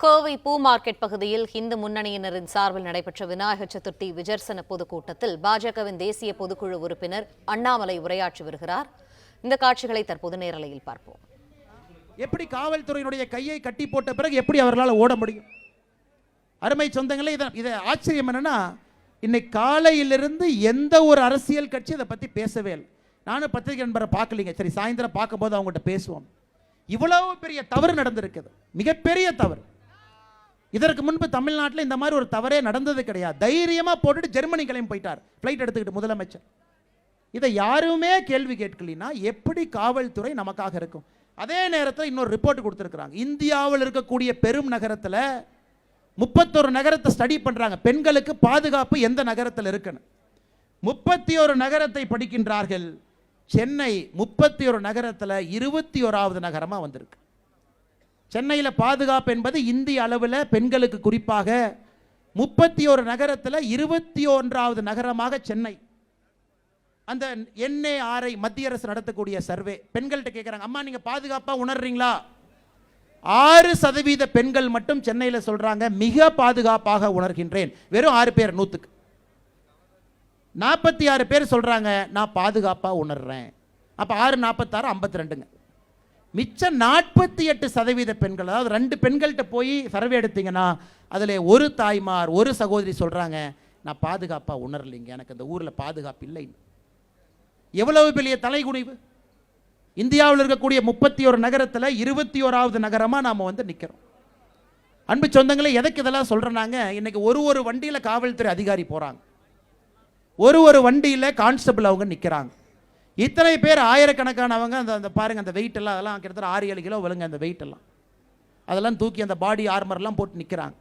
கோவை பூ மார்க்கெட் பகுதியில் இந்து முன்னணியினரின் சார்பில் நடைபெற்ற விநாயகர் சதுர்த்தி விஜர்சன பொதுக்கூட்டத்தில் பாஜகவின் தேசிய பொதுக்குழு உறுப்பினர் அண்ணாமலை உரையாற்றி வருகிறார். இந்த காட்சிகளை தற்போது நேரலையில் பார்ப்போம். எப்படி காவல்துறையினுடைய கையை கட்டி போட்ட பிறகு எப்படி அவர்களால் ஓட முடியும்? அருமை சொந்தங்களே, இதை ஆச்சரியம் என்னன்னா, இன்னைக்கு காலையிலிருந்து எந்த ஒரு அரசியல் கட்சி இதை பற்றி பேசவே இல்லை. நானும் பத்திரிகை நண்பரை பார்க்கலீங்க. சரி, சாயந்தரம் பார்க்கும்போது அவங்ககிட்ட பேசுவோம். இவ்வளவு பெரிய தவறு நடந்திருக்குது, மிகப்பெரிய தவறு. இதற்கு முன்பு தமிழ்நாட்டில் இந்த மாதிரி ஒரு தவறே நடந்தது கிடையாது. தைரியமா போட்டுட்டு ஜெர்மனி கிளம்பி போயிட்டார், பிளைட் எடுத்துக்கிட்டு முதலமைச்சர். இதை யாருமே கேள்வி கேட்கலனா எப்படி காவல்துறை நமக்காக இருக்கும்? அதே நேரத்தில் இன்னொரு ரிப்போர்ட் கொடுத்திருக்கிறாங்க. இந்தியாவில் இருக்கக்கூடிய பெரும் நகரத்தில் 31 நகரத்தை ஸ்டடி பண்றாங்க. பெண்களுக்கு பாதுகாப்பு எந்த நகரத்தில் இருக்குன்னு 31 நகரத்தை படிக்கின்றார்கள். சென்னை 31 நகரத்தில் 21வது நகரமா வந்திருக்கு. சென்னையில் பாதுகாப்பு என்பது இந்திய அளவில் பெண்களுக்கு குறிப்பாக 31 நகரத்தில் 21வது நகரமாக சென்னை. அந்த NARI மத்திய அரசு நடத்தக்கூடிய சர்வே பெண்கள்கிட்ட கேட்குறாங்க, அம்மா நீங்கள் பாதுகாப்பாக உணர்றீங்களா? 6% பெண்கள் மட்டும் சென்னையில் சொல்றாங்க மிக பாதுகாப்பாக உணர்கின்றேன். வெறும் 6 பேர் 100க்கு. 46 பேர் சொல்றாங்க நான் பாதுகாப்பாக உணர்றேன். அப்போ 6 46 52ங்க. மிச்சம் 48% பெண்கள், அதாவது 2 பெண்கள்கிட்ட போய் சர்வே எடுத்தீங்கன்னா அதில் ஒரு தாய்மார் ஒரு சகோதரி சொல்றாங்க நான் பாதுகாப்பாக உணரலைங்க, எனக்கு அந்த ஊரில் பாதுகாப்பு இல்லை. எவ்வளவு பெரிய தலைகுனிவு! இந்தியாவில் இருக்கக்கூடிய 31 நகரத்தில் 21வது நகரமாக நாம் நிற்கிறோம். அன்பு சொந்தங்களே, எதற்கு இதெல்லாம் சொல்கிறேன்னாங்க, இன்னைக்கு ஒரு வண்டியில் காவல்துறை அதிகாரி போகிறாங்க, ஒரு வண்டியில் கான்ஸ்டபிள் அவங்க நிற்கிறாங்க. இத்தனை பேர் ஆயிரக்கணக்கானவங்க அந்த பாருங்க, அந்த வெயிட் எல்லாம் அதெல்லாம் கிட்டத்தட்ட 6-7 கிலோ விழுங்க. அந்த வெயிட் எல்லாம் அதெல்லாம் தூக்கி அந்த பாடி ஆர்மர்லாம் போட்டு நிற்கிறாங்க.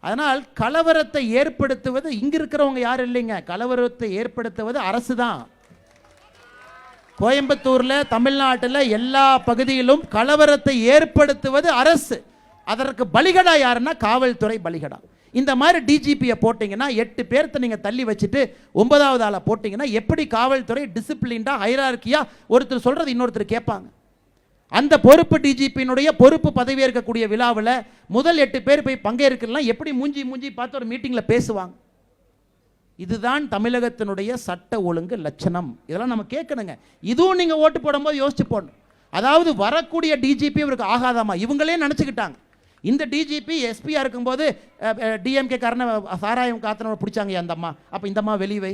அதனால் கலவரத்தை ஏற்படுத்துவது இங்கே இருக்கிறவங்க யாரும் இல்லைங்க, கலவரத்தை ஏற்படுத்துவது அரசு தான். கோயம்புத்தூரில் தமிழ்நாட்டில் எல்லா பகுதியிலும் கலவரத்தை ஏற்படுத்துவது அரசு. அதற்கு பலிகடா யாருன்னா காவல்துறை பலிகடா. இந்த மாதிரி டிஜிபியை போட்டிங்கன்னா 8 பேர்த்த நீங்கள் தள்ளி வச்சுட்டு 9வது ஆளை போட்டிங்கன்னா எப்படி காவல்துறை டிசிப்ளின்டாக ஹைரார்க்கியா ஒருத்தர் சொல்கிறது இன்னொருத்தர் கேட்பாங்க? அந்த பொறுப்பு டிஜிபியினுடைய பொறுப்பு பதவியேற்கக்கூடிய விழாவில் முதல் 8 பேர் போய் பங்கேற்கலாம். எப்படி மூஞ்சி பார்த்து ஒரு மீட்டிங்கில் பேசுவாங்க? இதுதான் தமிழகத்தினுடைய சட்ட ஒழுங்கு லட்சணம். இதெல்லாம் நம்ம கேட்கணுங்க. இதுவும் நீங்கள் ஓட்டு போடும்போது யோசிச்சு போடணும். அதாவது வரக்கூடிய டிஜிபி இவருக்கு ஆகாதாமா இவங்களே நினச்சிக்கிட்டாங்க. இந்த டிஜிபி எஸ்பியா இருக்கும்போது டிஎம்கே காரனை சாராயம் காத்தனோட பிடிச்சாங்க அந்த அம்மா, அப்போ இந்த அம்மா வெளிவை.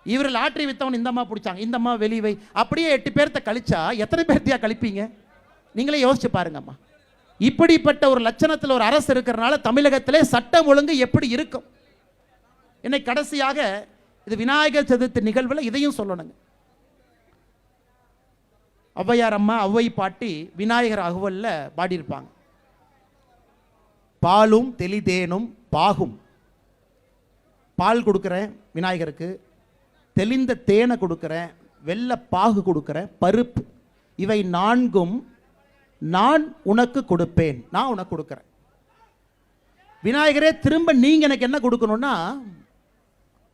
இவர் லாட்ரி வித்தவன் இந்த அம்மா பிடிச்சாங்க, இந்த அம்மா வெளிவை. அப்படியே 8 பேர்த்த கழிச்சா எத்தனை பேர்த்தையா கழிப்பீங்க? நீங்களே யோசிச்சு பாருங்கம்மா. இப்படிப்பட்ட ஒரு லட்சணத்தில் ஒரு அரசு இருக்கிறனால தமிழகத்திலே சட்டம் ஒழுங்கு எப்படி இருக்கும்? இன்னைக்கு கடைசியாக இது விநாயகர் சதுர்த்தி நிகழ்வில் இதையும் சொல்லணுங்க. ஔவையார் அம்மா ஔவை பாட்டி விநாயகர் அகவல்ல பாடியிருப்பாங்க. பாலும் தெளிதேனும் பாகும், பால் கொடுக்குறேன் விநாயகருக்கு, தெளிந்த தேனை கொடுக்குறேன், வெள்ளை பாகு கொடுக்குறேன், பருப்பு, இவை 4ம் நான் உனக்கு கொடுப்பேன், நான் உனக்கு கொடுக்குறேன். விநாயகரே திரும்ப நீங்க எனக்கு என்ன கொடுக்கணும்னா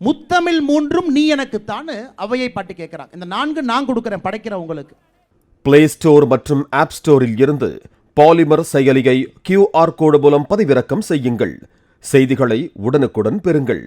முத்தமிழ் 3ம் நீ எனக்கு தான் அவையை பாட்டு கேட்கிறாங்க. இந்த 4 நான் கொடுக்குறேன் படைக்கிறேன் உங்களுக்கு. பிளே ஸ்டோர் மற்றும் ஆப் ஸ்டோரில் இருந்து பாலிமர் செயலியை QR கோடு மூலம் பதிவிறக்கம் செய்யுங்கள். செய்திகளை உடனுக்குடன் பெறுங்கள்.